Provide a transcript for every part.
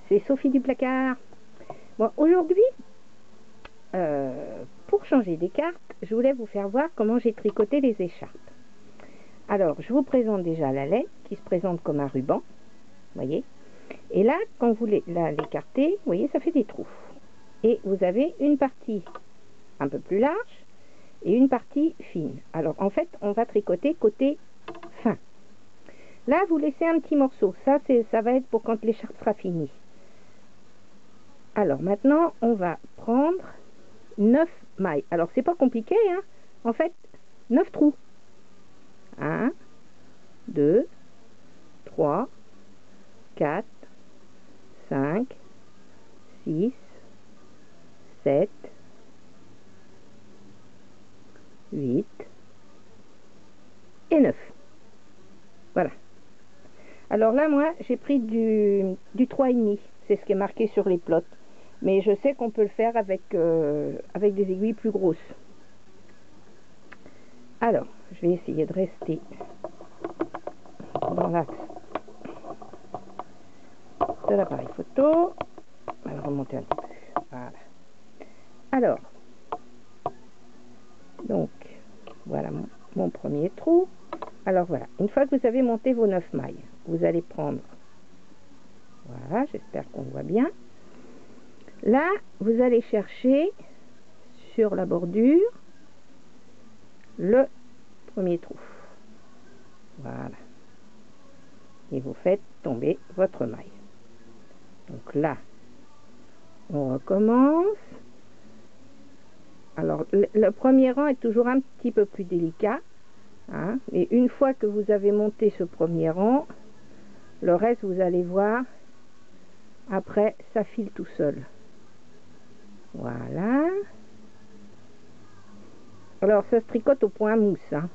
c'est Sophie du placard. Bon, aujourd'hui, pour changer des cartes, je voulais vous faire voir comment j'ai tricoté les écharpes. Alors, je vous présente déjà la laine qui se présente comme un ruban, voyez. Et là, quand vous l'écartez, vous voyez, ça fait des trous. Et vous avez une partie un peu plus large et une partie fine. Alors, en fait, on va tricoter côté fin. Là, vous laissez un petit morceau. Ça va être pour quand l'écharpe sera finie. Alors, maintenant, on va prendre 9 mailles. Alors, c'est pas compliqué, hein. En fait, 9 trous. 1, 2, 3, 4, 5, 6, 7, 8 et 9. Voilà. Alors là, moi, j'ai pris du 3,5. C'est ce qui est marqué sur les plots. Mais je sais qu'on peut le faire avec des aiguilles plus grosses. Alors, je vais essayer de rester dans l'axe de l'appareil photo. On va remonter un petit peu. Voilà. Alors, donc, voilà mon premier trou. Alors voilà, une fois que vous avez monté vos 9 mailles, vous allez prendre, voilà, j'espère qu'on voit bien. Là, vous allez chercher sur la bordure le premier trou. Voilà. Et vous faites tomber votre maille. Donc là, on recommence. Alors, le premier rang est toujours un petit peu plus délicat. Hein, et une fois que vous avez monté ce premier rang, le reste, vous allez voir, après, ça file tout seul. Voilà. Alors, ça se tricote au point mousse. Hein.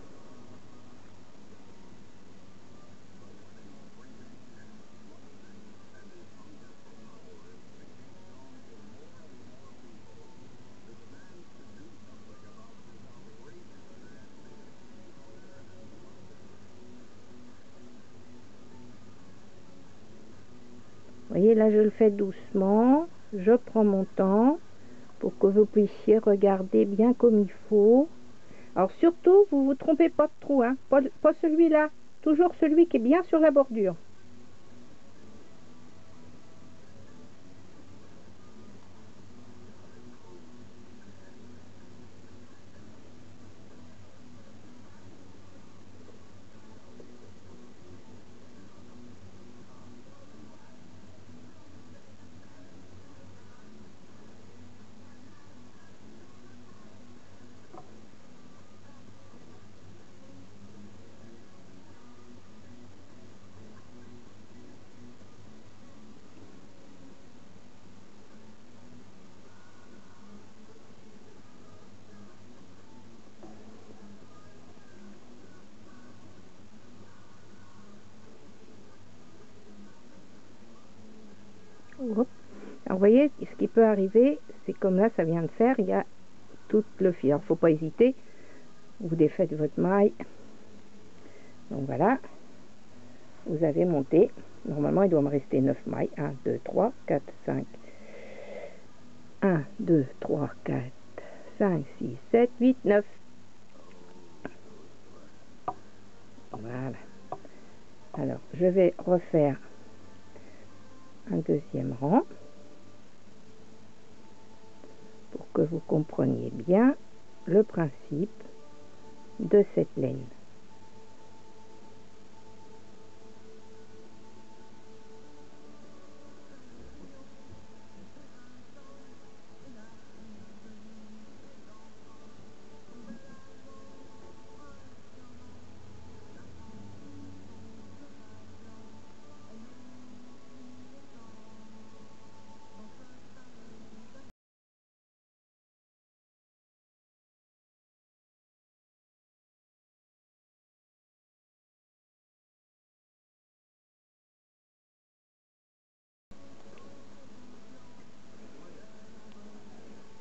Vous voyez, là, je le fais doucement. Je prends mon temps pour que vous puissiez regarder bien comme il faut. Alors, surtout, vous vous trompez pas de trou. Hein. Pas celui-là. Toujours celui qui est bien sur la bordure. Alors, vous voyez, ce qui peut arriver, c'est comme là, ça vient de faire, il y a tout le fil. Alors, faut pas hésiter. Vous défaites votre maille. Donc voilà, vous avez monté. Normalement, il doit me rester 9 mailles. 1, 2, 3, 4, 5. 1, 2, 3, 4, 5, 6, 7, 8, 9. Voilà. Alors, je vais refaire un deuxième rang pour que vous compreniez bien le principe de cette laine.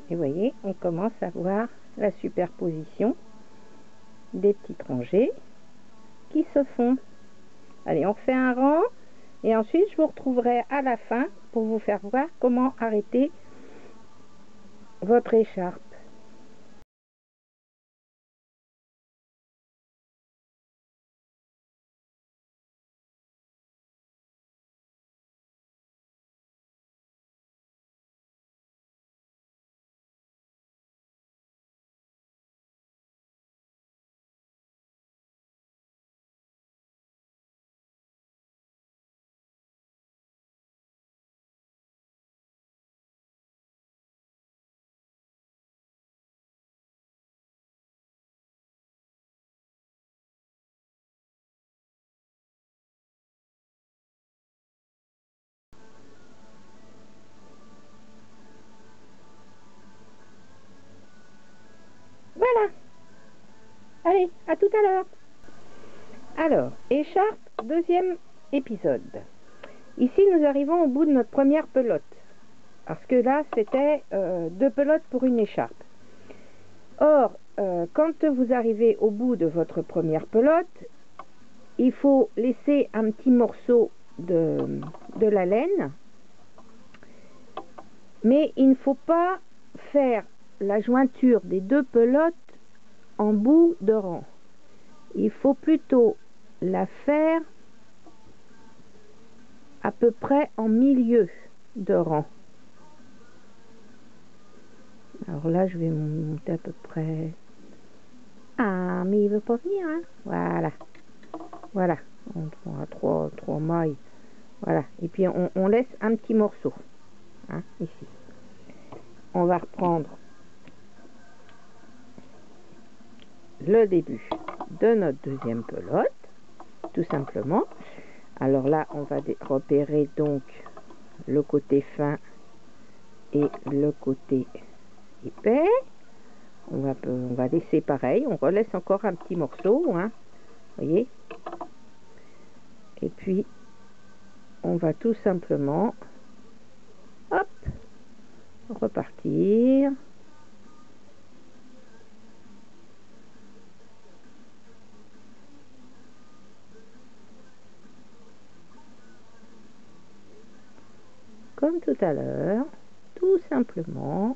Et vous voyez, on commence à voir la superposition des petites rangées qui se font. Allez, on fait un rang et ensuite je vous retrouverai à la fin pour vous faire voir comment arrêter votre écharpe. Voilà. Allez, à tout à l'heure. Alors, écharpe, deuxième épisode. Ici, nous arrivons au bout de notre première pelote. Parce que là, c'était 2 pelotes pour une écharpe. Or, quand vous arrivez au bout de votre première pelote, il faut laisser un petit morceau de la laine. Mais il ne faut pas faire la jointure des 2 pelotes en bout de rang. Il faut plutôt la faire à peu près en milieu de rang. Alors là, je vais monter à peu près... Ah, mais il veut pas venir, hein. Voilà. Voilà. On prend 3 mailles. Voilà. Et puis, on laisse un petit morceau. Hein, ici. On va reprendre le début de notre deuxième pelote. Tout simplement. Alors là, on va repérer donc le côté fin et le côté épais. On va laisser pareil, on relaisse encore un petit morceau, hein, voyez. Et puis, on va tout simplement, hop, repartir. Comme tout à l'heure, tout simplement.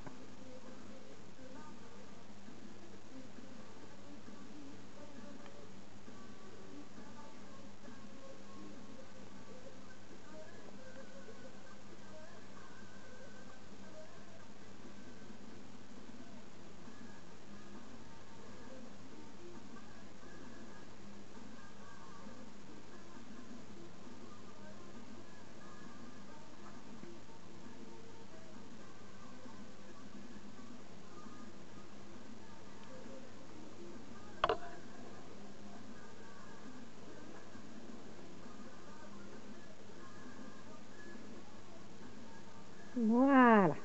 Voilà.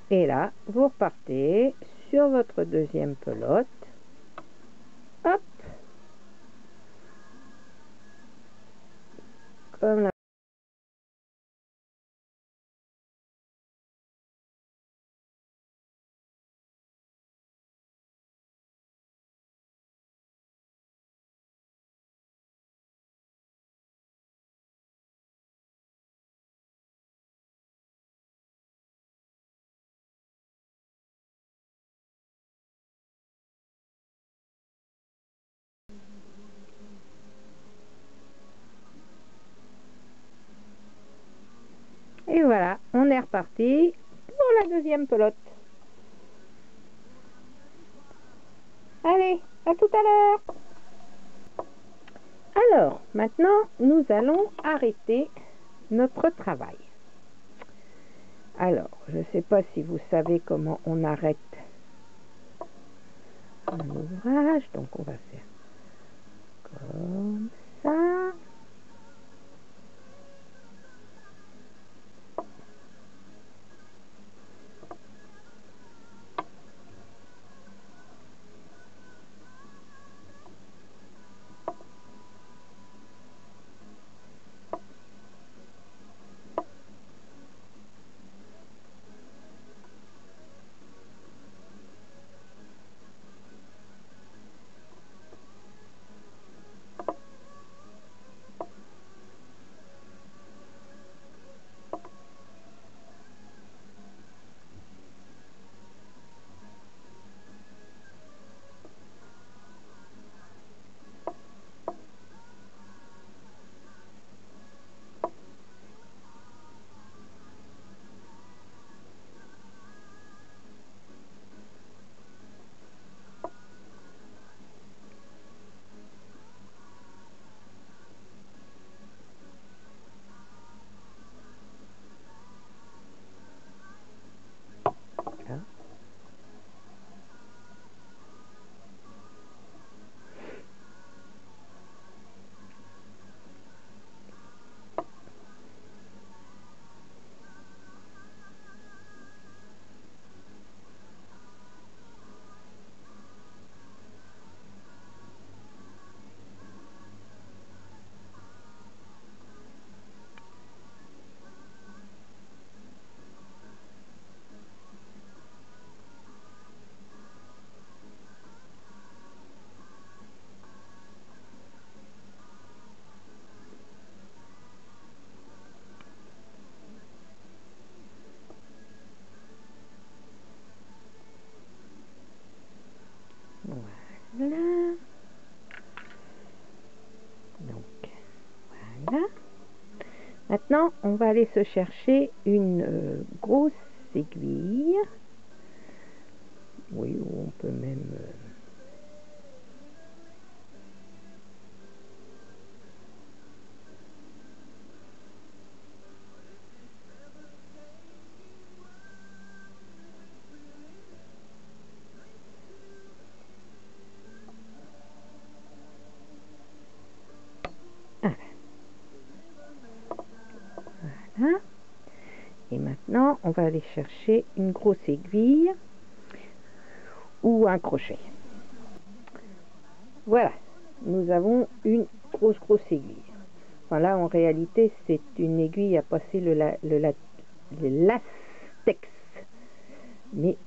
Et là, vous repartez sur votre deuxième pelote. Hop. Comme la Et voilà, on est reparti pour la deuxième pelote. Allez, à tout à l'heure. Alors, maintenant, nous allons arrêter notre travail. Alors, je ne sais pas si vous savez comment on arrête un ouvrage. Donc, on va faire comme ça. Voilà. Donc, voilà. Maintenant, on va aller se chercher une grosse aiguille. Oui, ou on peut même... Voilà. Et maintenant, on va aller chercher une grosse aiguille ou un crochet. Voilà, nous avons une grosse aiguille. Enfin là, en réalité, c'est une aiguille à passer le lastex. Mais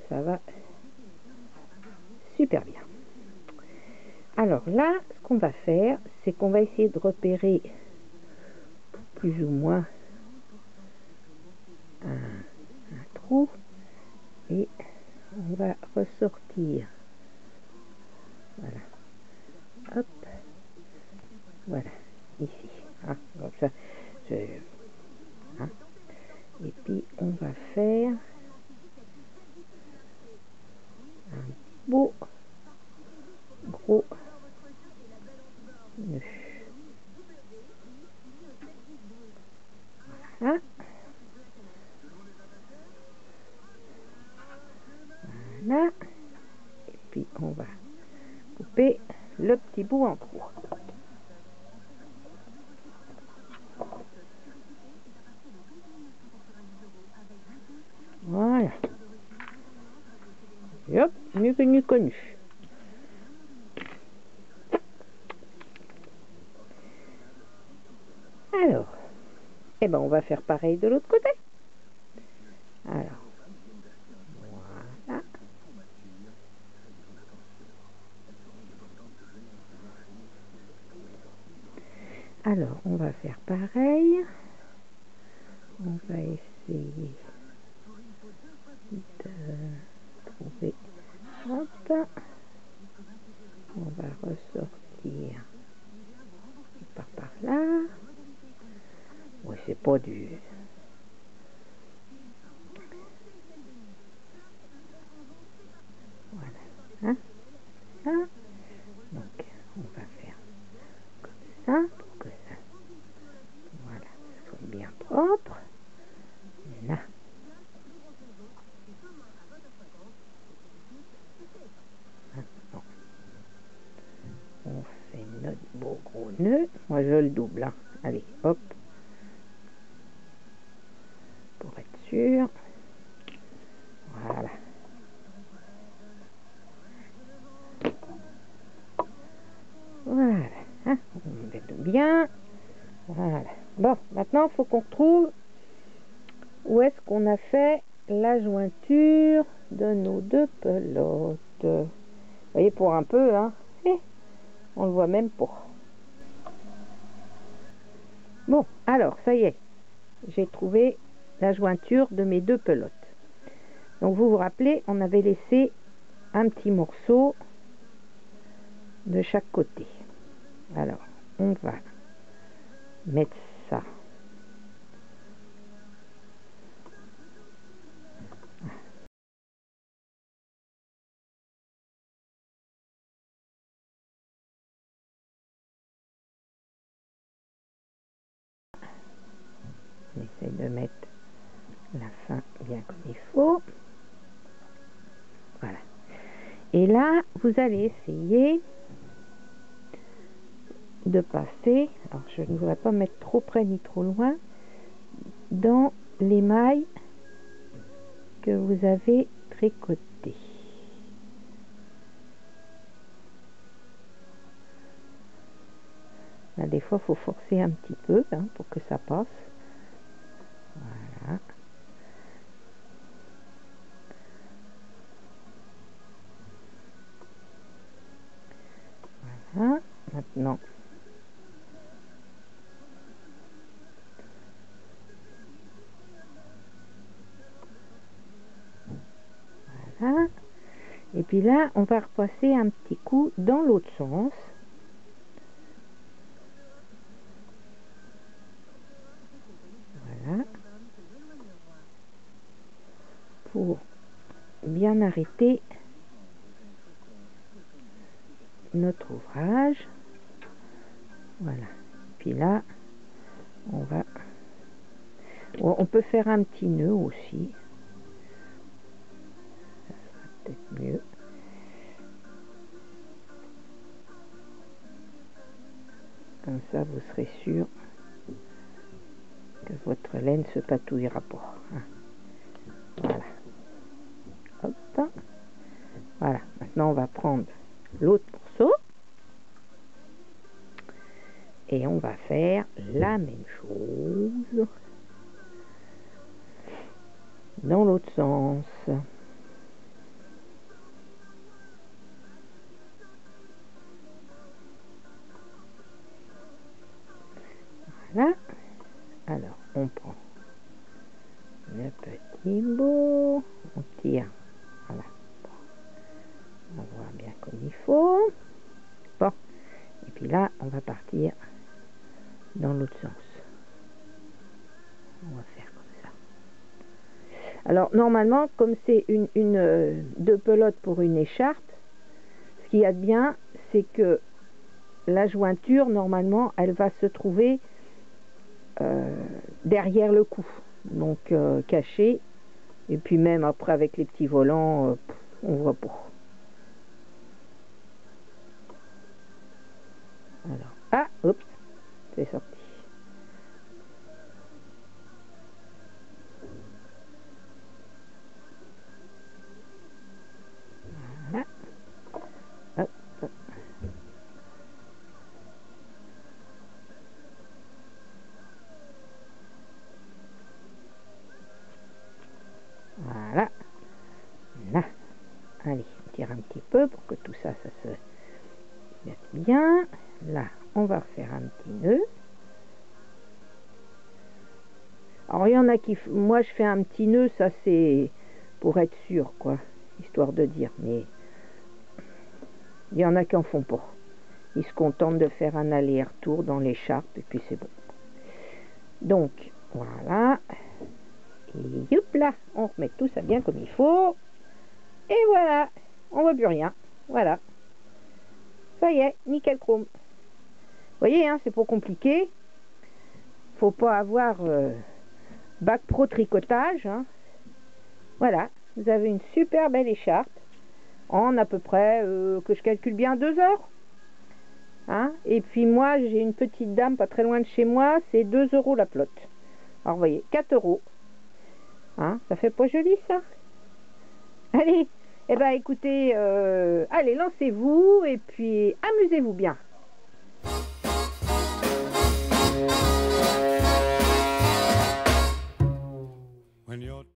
ça va super bien. Alors là, ce qu'on va faire, c'est qu'on va essayer de repérer plus ou moins un trou et on va ressortir. Voilà. Hop. Voilà. Ici. Hein, donc ça, hein. Et puis on va faire un beau gros nœud. Voilà. Voilà. Et puis on va couper le petit bout en trou. Voilà. Et hop, mieux connu. Alors, eh ben on va faire pareil de l'autre côté. Alors, voilà. Alors, on va faire pareil. On va essayer de trouver. Hop. On va ressortir par là. Oui, c'est pas du... Voilà. Hein? Ça. Donc, on va faire comme ça pour que ça... Voilà, ça soit bien propre. Là. Maintenant, on fait notre beau gros nœud. Moi, je le double. Hein. Allez, hop. Pour être sûr. Voilà. Voilà. Hein, on met bien. Voilà. Bon, maintenant, il faut qu'on retrouve où est-ce qu'on a fait la jointure de nos deux pelotes. Vous voyez, pour un peu, hein. On le voit même pas. Bon, alors, ça y est. J'ai trouvé la jointure de mes deux pelotes. Donc, vous vous rappelez, on avait laissé un petit morceau de chaque côté. Alors, on va mettre ça. On essaie de mettre la fin bien comme il faut. Voilà. Et là, vous allez essayer de passer, alors je ne voudrais pas mettre trop près ni trop loin, dans les mailles que vous avez tricotées. Là, des fois, il faut forcer un petit peu hein, pour que ça passe. Voilà. Voilà. Maintenant, voilà. Et puis là, on va repasser un petit coup dans l'autre sens. Voilà. Pour bien arrêter notre ouvrage. Voilà. Puis là, on peut faire un petit nœud aussi. Ça sera peut-être mieux. Comme ça, vous serez sûr que votre laine se patouillera pas. Hein. Voilà. Hop. Voilà. Maintenant, on va prendre l'autre morceau. Et on va faire la même chose dans l'autre sens. Voilà. Alors, on prend le petit bout, on tire, voilà. On voit bien comme il faut. Bon, et puis là, on va partir dans l'autre sens. On va faire comme ça. Alors, normalement, comme c'est deux pelotes pour une écharpe, ce qu'il y a de bien, c'est que la jointure, normalement, elle va se trouver derrière le cou, donc caché, et puis même après avec les petits volants, on voit pas. Alors, ah, oups, c'est sorti. Voilà. Hop, hop. Voilà. Là. Allez, on tire un petit peu pour que tout ça, ça se mette bien. Là, on va refaire un petit nœud. Alors, il y en a qui... Moi, je fais un petit nœud, ça c'est pour être sûr, quoi. Histoire de dire. Mais il y en a qui en font pas. Ils se contentent de faire un aller-retour dans l'écharpe et puis c'est bon. Donc, voilà. Et youp là, on remet tout ça bien comme il faut. Et voilà, on voit plus rien. Voilà. Ça y est, nickel chrome. Vous voyez, hein, c'est pas compliqué. Faut pas avoir bac pro tricotage. Hein. Voilà, vous avez une super belle écharpe en à peu près, que je calcule bien, 2 heures. Hein. Et puis moi, j'ai une petite dame pas très loin de chez moi, c'est 2 € la pelote. Alors vous voyez, 4 €. Hein, ça fait pas joli ça? Allez, eh ben écoutez, allez, lancez-vous et puis amusez-vous bien.